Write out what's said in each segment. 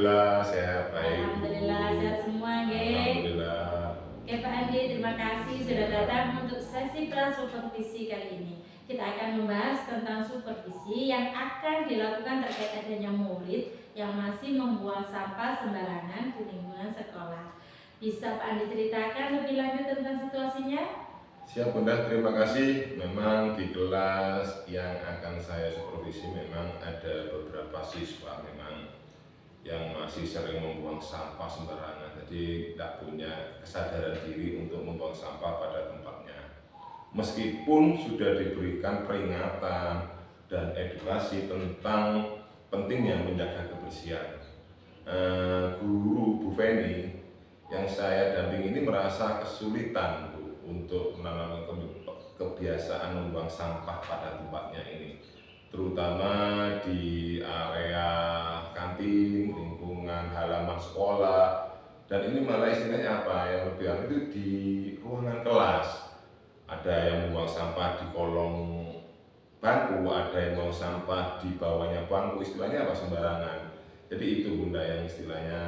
Alhamdulillah sehat baik. Alhamdulillah sehat semua, nggih. Alhamdulillah. Oke Pak Andi, terima kasih sudah datang untuk sesi prasupervisi kali ini. Kita akan membahas tentang supervisi yang akan dilakukan terkait adanya murid yang masih membuang sampah sembarangan di lingkungan sekolah. Bisa Pak Andi ceritakan lebih lanjut tentang situasinya? Siap Bunda, terima kasih. Memang di kelas yang akan saya supervisi memang ada beberapa siswa memang yang masih sering membuang sampah sembarangan. Jadi tidak punya kesadaran diri untuk membuang sampah pada tempatnya. Meskipun sudah diberikan peringatan dan edukasi tentang pentingnya menjaga kebersihan. Guru Bu Feni yang saya dampingi ini merasa kesulitan untuk menanamkan kebiasaan membuang sampah pada tempatnya ini, terutama di area kantin, lingkungan halaman sekolah, dan ini malah istilahnya apa yang lebih itu di ruangan kelas. Ada yang membuang sampah di kolong bangku, ada yang membuang sampah di bawahnya bangku, istilahnya apa sembarangan. Jadi itu Bunda yang istilahnya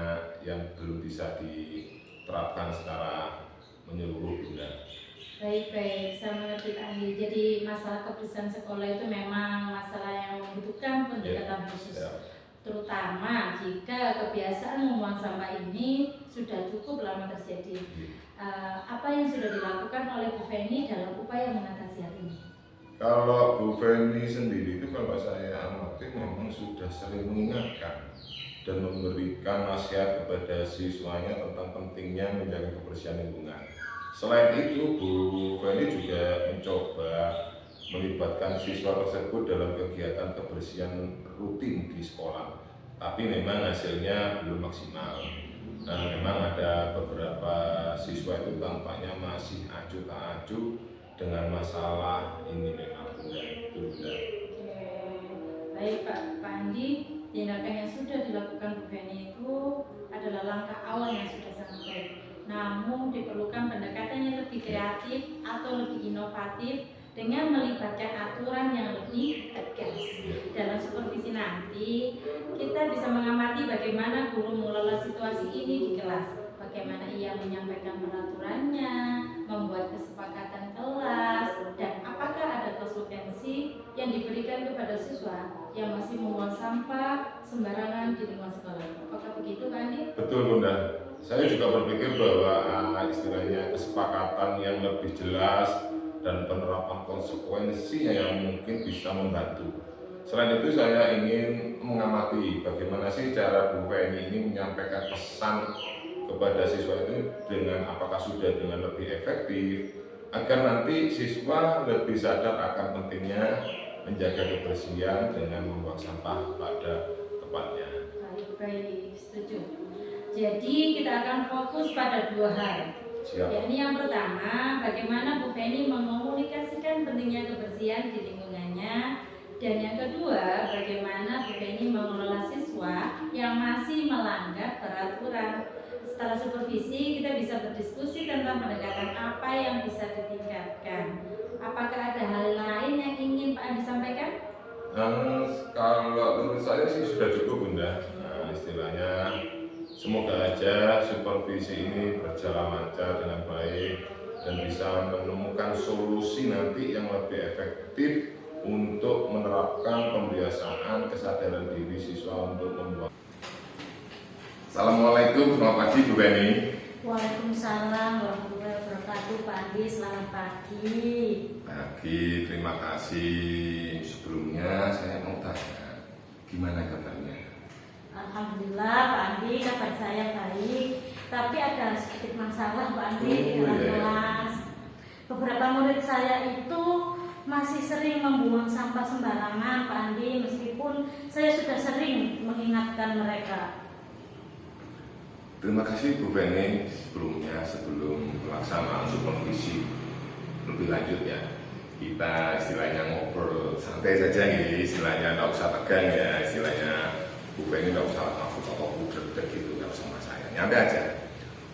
yang belum bisa diterapkan secara menyeluruh Bunda. Baik, saya mengerti Pak Andi. Jadi masalah kebersihan sekolah itu memang masalah yang membutuhkan pendekatan khusus. Terutama jika kebiasaan membuang sampah ini sudah cukup lama terjadi. Apa yang sudah dilakukan oleh Bu Feni dalam upaya mengatasi hal ini? Kalau Bu Feni sendiri itu kalau saya amati memang sudah sering mengingatkan dan memberikan nasihat kepada siswanya tentang pentingnya menjaga kebersihan lingkungan. Selain itu, Bu Feni juga mencoba melibatkan siswa tersebut dalam kegiatan kebersihan rutin di sekolah. Tapi memang hasilnya belum maksimal. Memang ada beberapa siswa itu tampaknya masih acuh tak acuh dengan masalah ini memang Bunda. Baik Pak Andi, tindakan yang sudah dilakukan Bu Feni itu adalah langkah awal yang sudah sangat baik. Namun diperlukan pendekatan yang lebih kreatif atau lebih inovatif dengan melibatkan aturan yang lebih tegas. Dalam supervisi nanti, kita bisa mengamati bagaimana guru mengelola situasi ini di kelas, bagaimana ia menyampaikan peraturannya, membuat kesepakatan kelas, dan apakah ada konsekuensi yang diberikan kepada siswa yang masih membuang sampah sembarangan di lingkungan sekolah. Apakah begitu Pak Andi? Betul Bunda. Saya juga berpikir bahwa istilahnya kesepakatan yang lebih jelas dan penerapan konsekuensinya yang mungkin bisa membantu. Selain itu saya ingin mengamati bagaimana sih cara Bu Feni ini menyampaikan pesan kepada siswa itu dengan apakah sudah dengan lebih efektif agar nanti siswa lebih sadar akan pentingnya menjaga kebersihan dengan membuang sampah pada tempatnya. Baik, setuju. Jadi kita akan fokus pada dua hal. Yakni yang pertama, bagaimana Bu Feni mengkomunikasikan pentingnya kebersihan di lingkungannya, dan yang kedua, bagaimana Bu Feni mengelola siswa yang masih melanggar peraturan. Setelah supervisi, kita bisa berdiskusi tentang pendekatan apa yang bisa ditingkatkan. Apakah ada hal lain yang ingin Pak Andi sampaikan? Kalau menurut saya sih sudah cukup Bunda. Istilahnya semoga aja supervisi ini berjalan lancar dengan baik dan bisa menemukan solusi nanti yang lebih efektif untuk menerapkan pembiasaan kesadaran diri siswa untuk membuang. Assalamualaikum, selamat pagi Bu Feni. Waalaikumsalam warahmatullahi wabarakatuh. Pak Andi, selamat pagi. Pagi, terima kasih. Sebelumnya saya mau tanya, gimana kabarnya? Alhamdulillah Pak Andi, kabar saya baik. Tapi ada sedikit masalah Pak Andi di dalam kelas. Beberapa murid saya itu masih sering membuang sampah sembarangan Pak Andi, meskipun saya sudah sering mengingatkan mereka. Terima kasih Bu Feni sebelum pelaksanaan supervisi lebih lanjut ya. Kita istilahnya ngobrol santai saja nih, istilahnya nggak usah tegang ya, istilahnya Bu Feni nggak usah takut atau budek gitu, nggak usah sama saya, nyantai aja.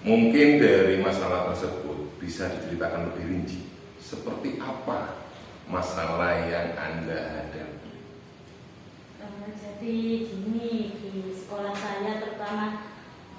Mungkin dari masalah tersebut bisa diceritakan lebih rinci. Seperti apa masalah yang Anda hadapi? Jadi gini, di sekolah saya selama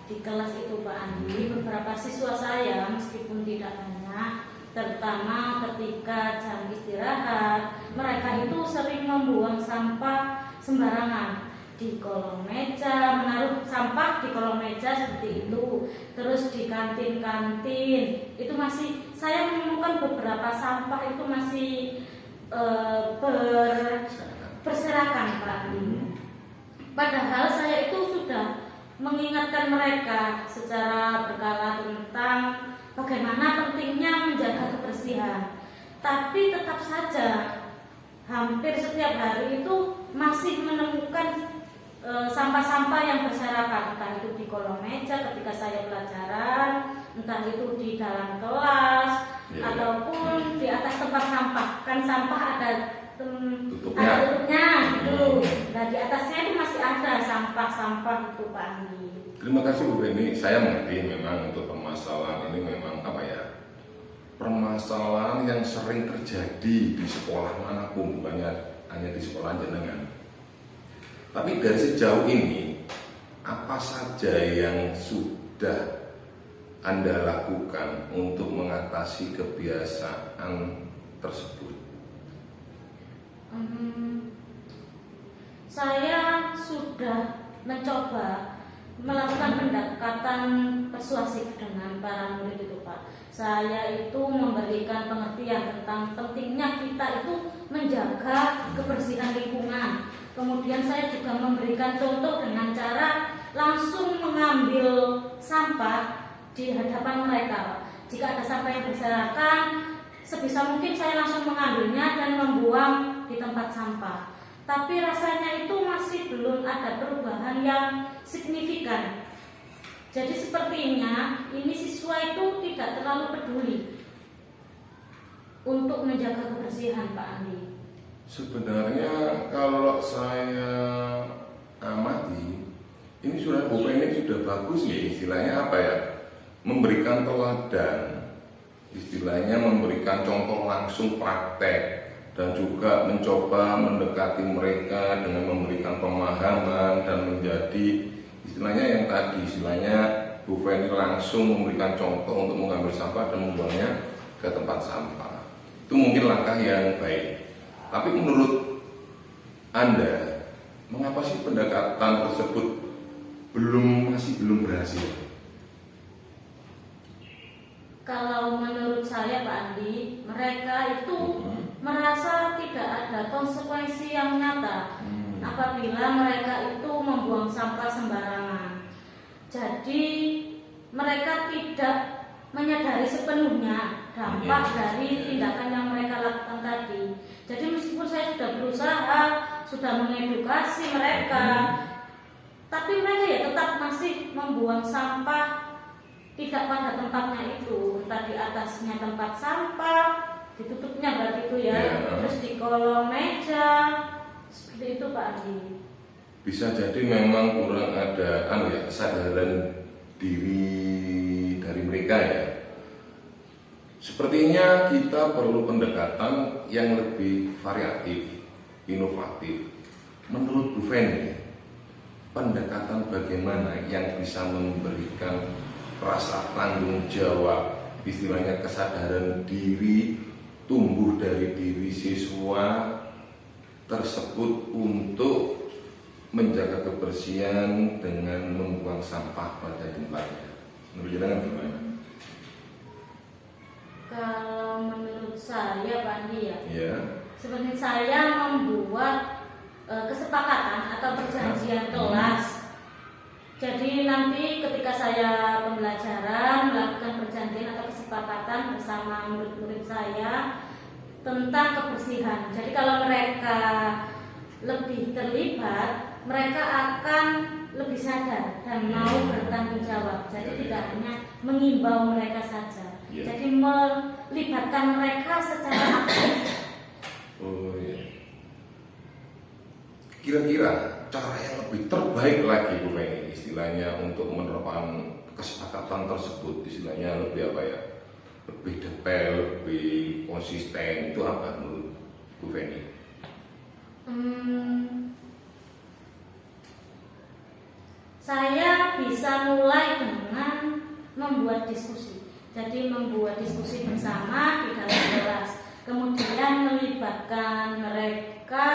di kelas itu Pak Andi, beberapa siswa saya meskipun tidak banyak, terutama ketika jam istirahat, mereka itu sering membuang sampah sembarangan di kolong meja, menaruh sampah di kolong meja seperti itu. Terus di kantin-kantin itu masih saya menemukan beberapa sampah itu masih berserakan Pak Andi. Padahal saya itu sudah mengingatkan mereka secara berkala tentang bagaimana pentingnya menjaga kebersihan, tapi tetap saja hampir setiap hari itu masih menemukan sampah-sampah yang berserakan, entah itu di kolong meja ketika saya pelajaran, entah itu di dalam kelas, ataupun di atas tempat sampah. Kan sampah ada tutupnya gitu. Nah di atasnya itu masih ada sampah-sampah itu Pak Andi. Terima kasih Bu Beni. Saya mengerti memang untuk permasalahan ini memang permasalahan yang sering terjadi di sekolah manapun, bukannya hanya di sekolah jenengan. Tapi dari sejauh ini, apa saja yang sudah Anda lakukan untuk mengatasi kebiasaan tersebut? Saya sudah mencoba melakukan pendekatan persuasif dengan para murid itu Pak. Saya itu memberikan pengertian tentang pentingnya kita itu menjaga kebersihan lingkungan. Kemudian saya juga memberikan contoh dengan cara langsung mengambil sampah di hadapan mereka. Jika ada sampah yang berserakan, sebisa mungkin saya langsung mengambilnya dan membuang di tempat sampah. Tapi rasanya itu masih belum ada perubahan yang signifikan. Jadi sepertinya ini siswa itu tidak terlalu peduli untuk menjaga kebersihan Pak Andi. Sebenarnya kalau saya amati, ini sudah Bu Feni sudah bagus nih, istilahnya memberikan teladan, istilahnya memberikan contoh langsung praktek, dan juga mencoba mendekati mereka dengan memberikan pemahaman dan menjadi istilahnya yang tadi, istilahnya Bu Feni langsung memberikan contoh untuk mengambil sampah dan membuangnya ke tempat sampah. Itu mungkin langkah yang baik. Tapi menurut Anda, mengapa sih pendekatan tersebut masih belum berhasil? Kalau menurut saya Pak Andi, mereka itu merasa tidak ada konsekuensi yang nyata apabila mereka itu membuang sampah sembarangan. Jadi mereka tidak menyadari sepenuhnya dampak dari tindakan yang mereka lakukan tadi. Jadi meskipun saya sudah berusaha, sudah mengedukasi mereka, tapi mereka ya tetap masih membuang sampah tidak pada tempatnya itu, entah di atasnya tempat sampah, ditutupnya berarti itu ya, terus di kolong meja, seperti itu Pak Andi. Bisa jadi memang kurang ada kesadaran diri dari mereka ya. Sepertinya kita perlu pendekatan yang lebih variatif, inovatif. Menurut Bu Feni, pendekatan bagaimana yang bisa memberikan rasa tanggung jawab, istilahnya kesadaran diri tumbuh dari diri siswa tersebut untuk menjaga kebersihan dengan membuang sampah pada tempatnya. Menurut jenengan gimana? Kalau menurut saya Pak Andi ya, seperti saya membuat kesepakatan atau perjanjian kelas. Jadi nanti ketika saya pembelajaran melakukan perjanjian atau kesepakatan bersama murid-murid saya tentang kebersihan. Jadi kalau mereka lebih terlibat, mereka akan lebih sadar dan mau bertanggung jawab. Jadi tidak hanya mengimbau mereka saja. Jadi melibatkan mereka secara aktif. Oh iya. Kira-kira cara yang lebih terbaik lagi Bu Feni, istilahnya untuk menerapkan kesepakatan tersebut, istilahnya lebih lebih detail, lebih konsisten, itu apa menurut Bu Feni? Saya bisa mulai dengan membuat diskusi. Jadi membuat diskusi bersama di dalam kelas. Kemudian melibatkan mereka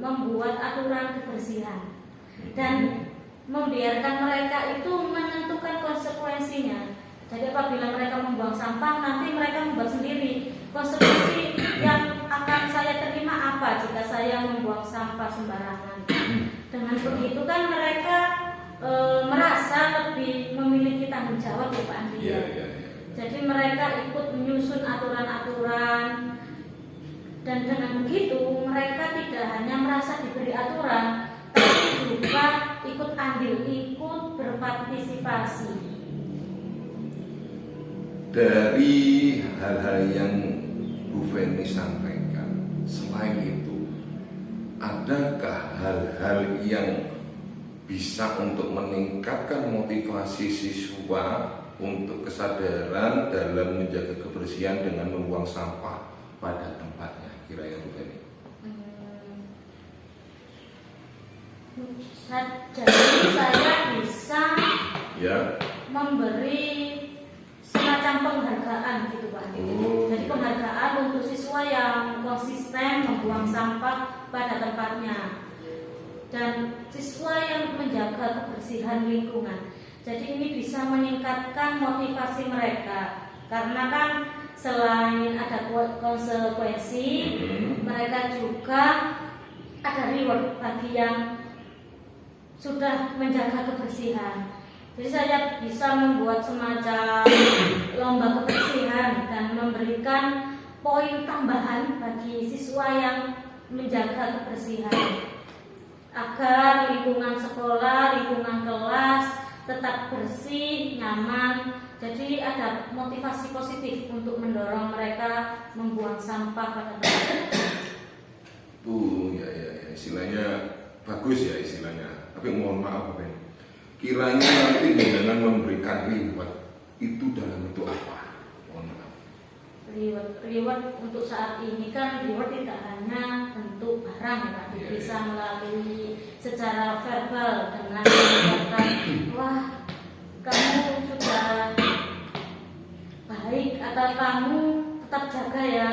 membuat aturan kebersihan dan membiarkan mereka itu menentukan konsekuensinya. Jadi apabila mereka membuang sampah, nanti mereka membuat sendiri konsekuensi yang akan saya terima apa jika saya membuang sampah sembarangan. Dengan begitu kan mereka merasa lebih memiliki tanggung jawab ya Pak Andi. Jadi mereka ikut menyusun aturan-aturan, dan dengan begitu mereka tidak hanya merasa diberi aturan, tapi juga ikut andil, ikut berpartisipasi. Dari hal-hal yang Bu Feni sampaikan, selain itu, adakah hal-hal yang bisa untuk meningkatkan motivasi siswa untuk kesadaran dalam menjaga kebersihan dengan membuang sampah pada tempatnya, kira-kira Bu Feni? Jadi saya bisa memberi semacam penghargaan gitu Pak. Jadi penghargaan untuk siswa yang konsisten membuang sampah pada tempatnya dan siswa yang menjaga kebersihan lingkungan. Jadi ini bisa meningkatkan motivasi mereka karena kan selain ada konsekuensi, mereka juga ada reward bagi yang sudah menjaga kebersihan. Jadi saya bisa membuat semacam lomba kebersihan dan memberikan poin tambahan bagi siswa yang menjaga kebersihan agar lingkungan sekolah, lingkungan kelas tetap bersih, nyaman. Jadi ada motivasi positif untuk mendorong mereka membuang sampah pada tempatnya. Bu, ya, istilahnya bagus ya istilahnya. Tapi mohon maaf Bu Feni, kiranya nanti dengan memberikan reward itu dalam bentuk apa? Mohon maaf. Reward untuk saat ini kan reward tidak hanya bentuk barang ya Pak, bisa melalui secara verbal dengan mengatakan wah kamu sudah baik atau kamu tetap jaga ya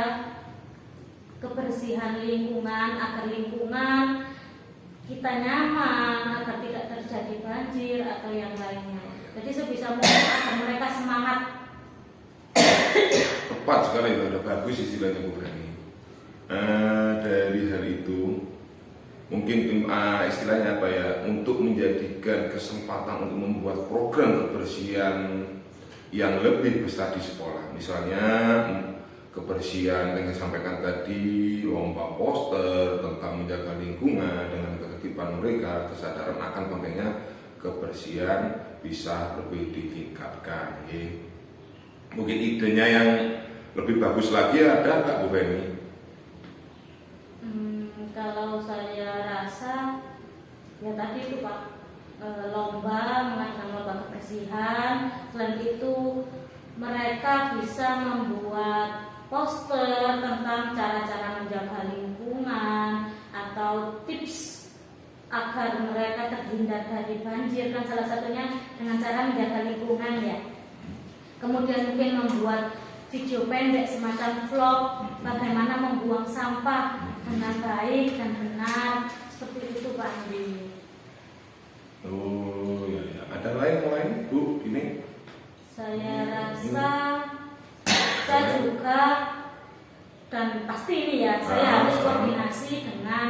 kebersihan lingkungan agar lingkungan kita nyaman, agar tidak terjadi banjir atau yang lainnya. Jadi sebisa mungkin agar mereka semangat. Tepat sekali, itu bagus istilahnya Bu Feni. Dari hal itu mungkin istilahnya apa ya, untuk menjadikan kesempatan untuk membuat program kebersihan yang lebih besar di sekolah. Misalnya kebersihan yang saya sampaikan tadi, lomba poster tentang menjaga lingkungan dengan ketertiban mereka, kesadaran akan pentingnya kebersihan bisa lebih ditingkatkan. Mungkin idenya yang lebih bagus lagi ada nggak Bu Feni? Kalau saya rasa ya tadi itu Pak, lomba mengadakan lomba kebersihan. Selain itu mereka bisa membuat poster tentang cara-cara menjaga lingkungan atau tips agar mereka terhindar dari banjir, kan salah satunya dengan cara menjaga lingkungan ya. Kemudian mungkin membuat video pendek semacam vlog bagaimana membuang sampah dengan baik dan benar, seperti itu Pak Andi. Oh ya. Ada lain Bu ini? Saya rasa saya juga dan pasti ini ya saya harus koordinasi dengan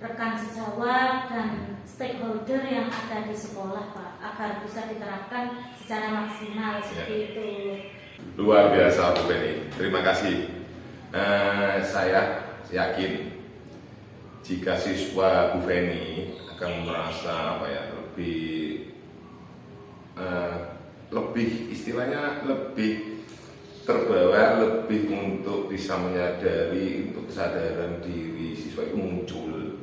rekan sejawat dan stakeholder yang ada di sekolah Pak, agar bisa diterapkan secara maksimal seperti itu. Luar biasa Bu Feni, terima kasih. Saya yakin jika siswa Bu Feni akan merasa lebih istilahnya lebih terbawa, lebih untuk bisa menyadari, untuk kesadaran diri siswa itu muncul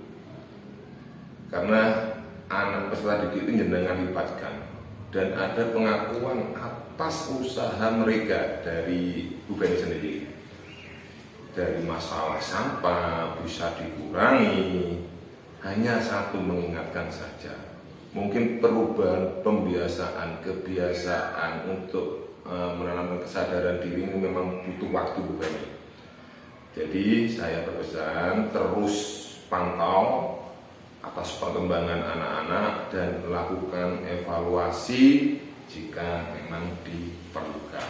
karena anak peserta didik itu jenengan libatkan dan ada pengakuan atas usaha mereka dari Bu Feni sendiri. Dari masalah sampah bisa dikurangi, hanya satu, mengingatkan saja. Mungkin perubahan kebiasaan untuk menanamkan kesadaran diri ini memang butuh waktu, Bu Feni. Jadi saya berpesan terus pantau atas perkembangan anak-anak dan lakukan evaluasi jika memang diperlukan.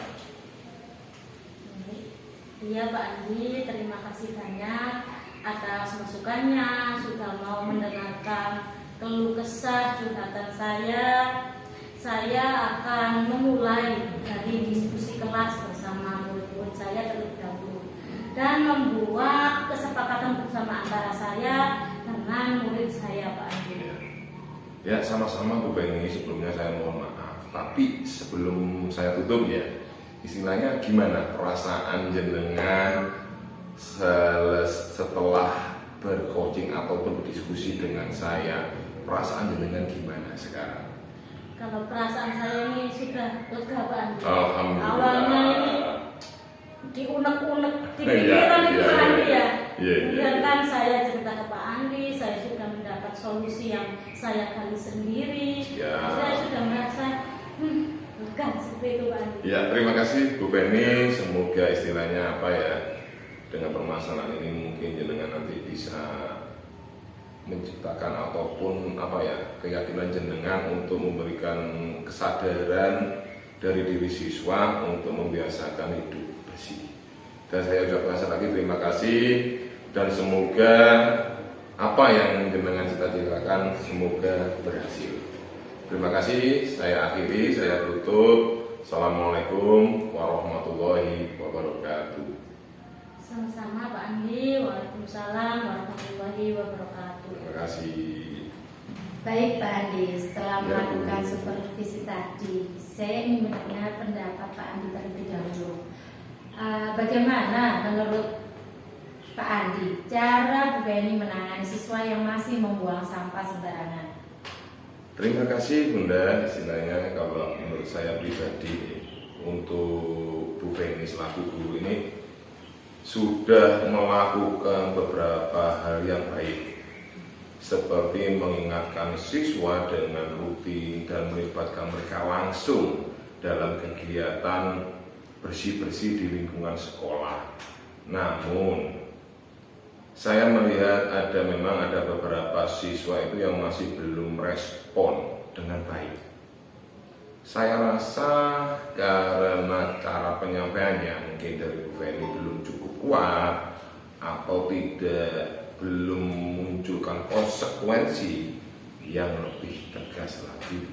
Iya Pak Andi, terima kasih banyak atas masukannya, sudah mau mendengarkan keluh kesah curhatan saya. Saya akan memulai dari diskusi kelas bersama murid-murid saya terlebih dahulu dan membuat kesepakatan bersama antara saya dengan murid saya, Pak Andi. Ya, sama-sama Bu Feni. Sebelumnya saya mohon maaf, tapi sebelum saya tutup ya, istilahnya gimana perasaan jenengan setelah bercoaching ataupun berdiskusi dengan saya? Perasaan jenengan gimana sekarang? Kalau perasaan saya ini sudah lega, Pak Andi. Alhamdulillah. Awalnya ini diunek-unek di pikiran itu Pak Andi ya. Biarkan saya cerita ke Pak Andi, saya sudah mendapat solusi yang saya gali sendiri. Saya sudah merasa lega seperti itu Pak Andi. Ya, terima kasih Bu Feni. Semoga istilahnya apa ya, dengan permasalahan ini mungkin jenengan nanti bisa menciptakan ataupun apa ya, keyakinan jenengan untuk memberikan kesadaran dari diri siswa untuk membiasakan hidup bersih. Dan saya ucapkan sekali lagi terima kasih dan semoga apa yang jenengan cita-citakan semoga berhasil. Terima kasih, saya akhiri, saya tutup. Assalamualaikum warahmatullahi wabarakatuh. Sama-sama Pak Andi. Waalaikumsalam warahmatullahi wabarakatuh. Terima kasih. Baik Pak Andi, setelah melakukan supervisi tadi, saya ingin mendengar pendapat Pak Andi terlebih dahulu. Bagaimana menurut Pak Andi cara Bu Feni menangani siswa yang masih membuang sampah sembarangan? Terima kasih Bunda. Istilahnya kalau menurut saya pribadi, untuk Bu Feni selaku guru ini sudah melakukan beberapa hal yang baik, seperti mengingatkan siswa dengan rutin dan melibatkan mereka langsung dalam kegiatan bersih-bersih di lingkungan sekolah. Namun saya melihat memang ada beberapa siswa itu yang masih belum respon dengan baik. Saya rasa karena cara penyampaiannya mungkin dari Bu Feni belum cukup kuat atau belum munculkan konsekuensi yang lebih tegas lagi.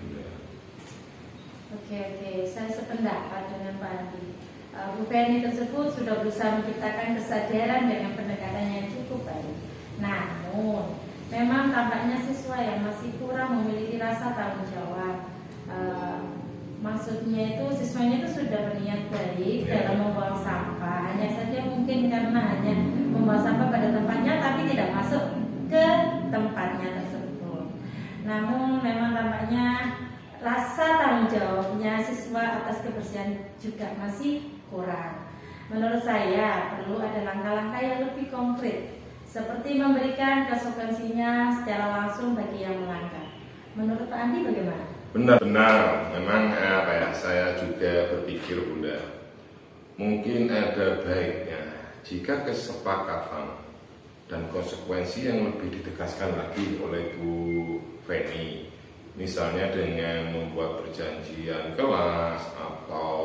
Oke, saya sependapat dengan Pak Andi. Bu Feni tersebut sudah berusaha menciptakan kesadaran dengan pendekatannya yang cukup baik. Namun, memang tampaknya siswa yang masih kurang memiliki rasa tanggung jawab. Maksudnya itu siswanya itu sudah berniat baik dalam membuang sampah, hanya saja mungkin karena hanya membuang sampah pada tempatnya tapi tidak masuk ke tempatnya tersebut. Namun memang tampaknya rasa tanggung jawabnya siswa atas kebersihan juga masih kurang. Menurut saya perlu ada langkah-langkah yang lebih konkret, seperti memberikan konsekuensinya secara langsung bagi yang melanggar. Menurut Pak Andi bagaimana? Benar, memang saya juga berpikir Bunda, mungkin ada baiknya jika kesepakatan dan konsekuensi yang lebih ditegaskan lagi oleh Bu Feni, misalnya dengan membuat perjanjian kelas atau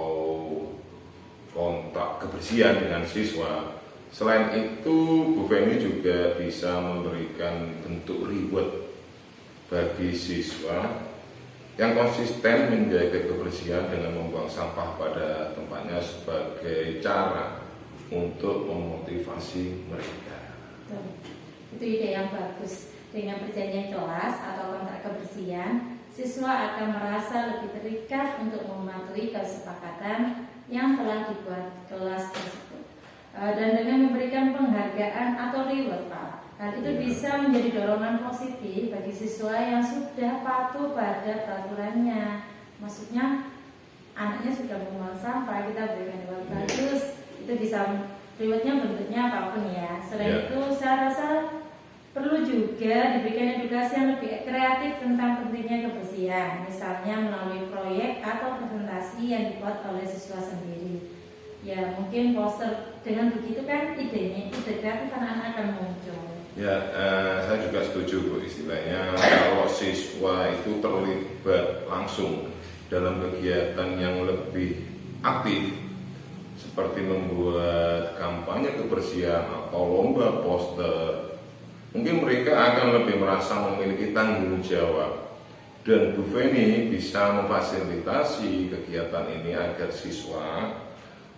kontak kebersihan dengan siswa. Selain itu, Bu Feni juga bisa memberikan bentuk reward bagi siswa yang konsisten menjaga kebersihan dengan membuang sampah pada tempatnya sebagai cara untuk memotivasi mereka. Itu ide yang bagus. Dengan perjanjian kelas atau kontrak kebersihan, siswa akan merasa lebih terikat untuk mematuhi kesepakatan yang telah dibuat kelas tersebut. Dan dengan memberikan penghargaan atau reward, Pak, hal itu bisa menjadi dorongan positif bagi siswa yang sudah patuh pada peraturannya. Maksudnya anaknya sudah membuang sampah, kita berikan reward bagus, itu bisa rewardnya bentuknya apapun ya. Selain itu saya rasa Perlu juga diberikan edukasi yang lebih kreatif tentang pentingnya kebersihan, misalnya melalui proyek atau presentasi yang dibuat oleh siswa sendiri. Ya mungkin poster, dengan begitu kan ide kreatif anak-anak akan muncul. Ya, saya juga setuju Bu, istilahnya kalau siswa itu terlibat langsung dalam kegiatan yang lebih aktif seperti membuat kampanye kebersihan atau lomba poster, mungkin mereka akan lebih merasa memiliki tanggung jawab, dan Bu Feni bisa memfasilitasi kegiatan ini agar siswa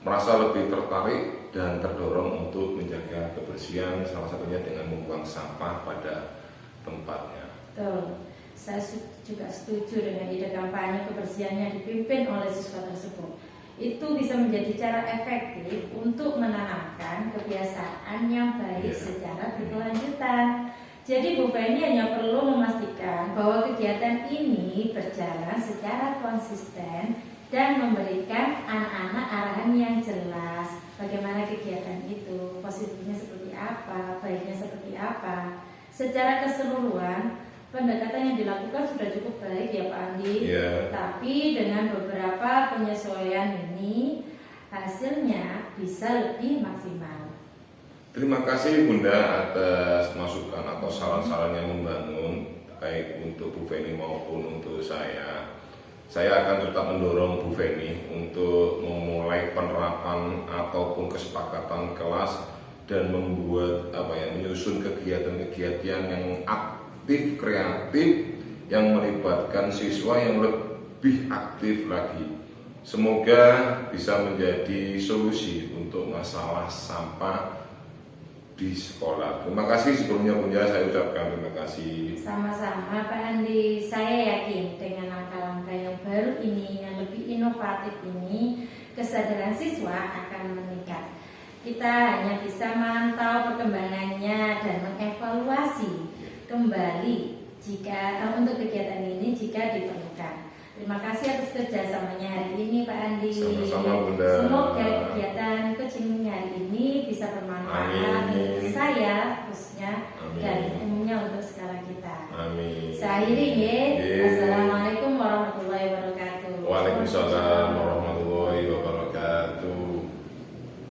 merasa lebih tertarik dan terdorong untuk menjaga kebersihan, salah satunya dengan membuang sampah pada tempatnya. Betul. Saya juga setuju dengan ide kampanye kebersihan yang dipimpin oleh siswa tersebut. Itu bisa menjadi cara efektif untuk menanamkan kebiasaan yang baik secara berkelanjutan. Jadi Bu Feni hanya perlu memastikan bahwa kegiatan ini berjalan secara konsisten dan memberikan anak-anak arahan yang jelas bagaimana kegiatan itu, positifnya seperti apa, baiknya seperti apa. Secara keseluruhan, pendekatan yang dilakukan sudah cukup baik ya Pak Andi. Tapi dengan beberapa penyesuaian ini, hasilnya bisa lebih maksimal. Terima kasih Bunda atas masukan atau saran-saran yang membangun, baik untuk Bu Feni maupun untuk saya. Saya akan tetap mendorong Bu Feni untuk memulai penerapan ataupun kesepakatan kelas dan membuat menyusun kegiatan-kegiatan yang aktif, kreatif, yang melibatkan siswa yang lebih aktif lagi. Semoga bisa menjadi solusi untuk masalah sampah di sekolah. Terima kasih sebelumnya Bunda, saya ucapkan terima kasih. Sama-sama Pak Andi, saya yakin dengan langkah-langkah yang baru ini, yang lebih inovatif ini, kesadaran siswa akan meningkat. Kita hanya bisa memantau perkembangannya dan mengevaluasi kembali untuk kegiatan ini jika diperlukan. Terima kasih atas kerjasamanya hari ini Pak Andi. Sama-sama Bunda. Semoga kegiatan coaching hari ini bisa bermanfaat untuk saya khususnya dan umumnya untuk sekolah kita. Amin. Saya akhiri ya.